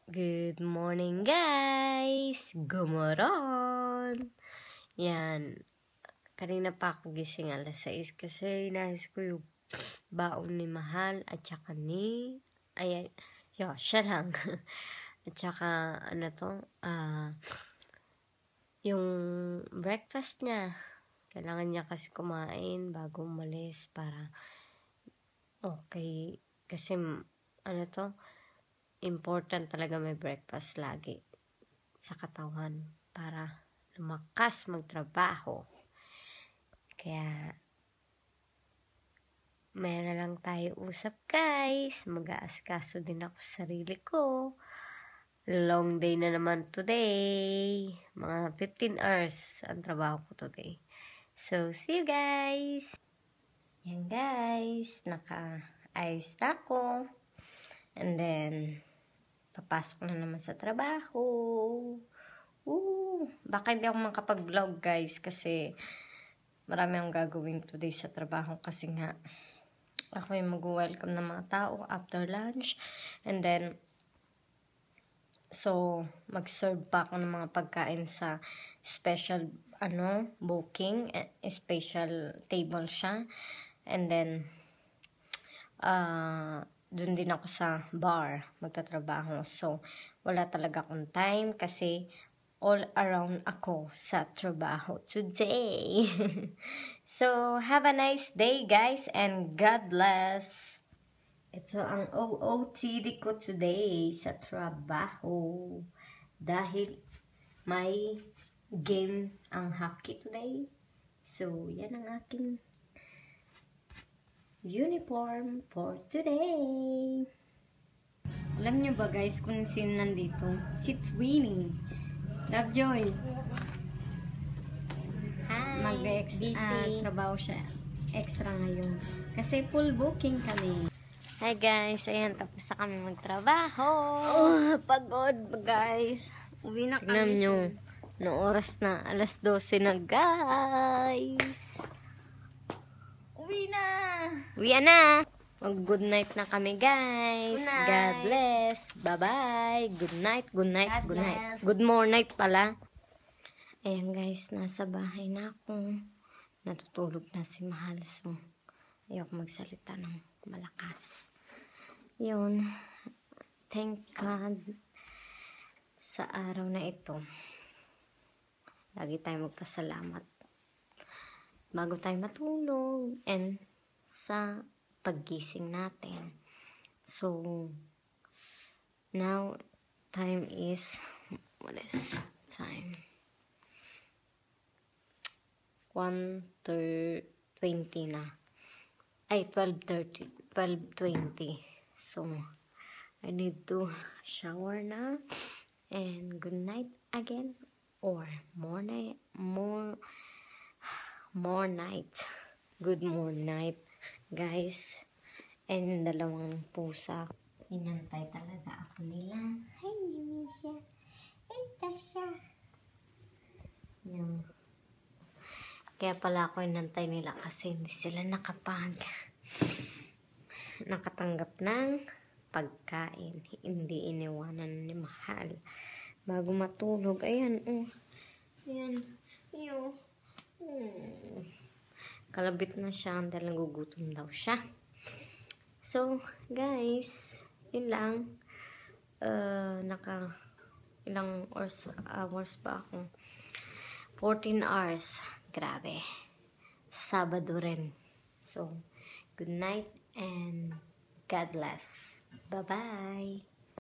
Good morning, guys! Gumoron! Yan. Kanina pa ako gising alas 6 kasi nais ko yung baon ni Mahal at saka ni... Ay, siya lang. At saka, yung breakfast niya. Kailangan niya kasi kumain bago umalis para okay. Kasi, important talaga may breakfast lagi sa katawan para lumakas magtrabaho. Kaya, may na lang tayo usap, guys. Mag-aasikaso din ako sa sarili ko. Long day na naman today. Mga 15 hours ang trabaho ko today. So, see you guys! Yan guys, naka-ayos na ako. And then, papasok na naman sa trabaho. Baka hindi ako makapag-vlog guys kasi marami akong gagawin today sa trabaho kasi nga ako yung mag-welcome ng mga tao after lunch. And then, so, mag-serve pa ako ng mga pagkain sa special, booking. Special table siya. And then, dun din ako sa bar magtatrabaho. So, wala talaga akong time kasi all around ako sa trabaho today. So, have a nice day guys and God bless. Ito ang OOTD ko today sa trabaho. Dahil may game ang hockey today. So, yan ang aking uniform for today. Alam niyo ba guys kung sino nandito? Si Twinnie. Lovejoy. Hi. Trabaho siya extra ngayon. Kasi full booking kami. Hi guys, ayan tapos na kami magtrabaho. Pagod guys. Uwi na kami. Tignan nyo, no oras na, alas 12 na guys. Uwi na. Uwi na. Mag-good night na kami, guys. Good night. God bless. Bye-bye. Good night, good night, God good night. bless. Good morning pala. Ayan, guys. Nasa bahay na ako. Natutulog na si Mahal. So, ayoko magsalita ng malakas. Yun. Thank God sa araw na ito. Lagi tayo magpasalamat bago tayo matulog and sa paggising natin. So, now, time is, what is time? 1:20 na. Ay, 12:30. 12:20. So, I need to shower na. And good night again. Or more night. Good morning night, guys. And yung dalawang pusa, inantay talaga ako nila. Hi, Misha. Hi, Tasha. Yan. Kaya pala ako inantay nila kasi hindi sila nakatanggap ng pagkain. Hindi iniwanan ni Mahal. Bago matulog, ayan, ayan, kalabit na siya dahil nagugutom daw siya. So, guys, yun lang. Ilang hours pa ako. 14 hours. Grabe. Sabado rin. So, good night and God bless. Bye-bye.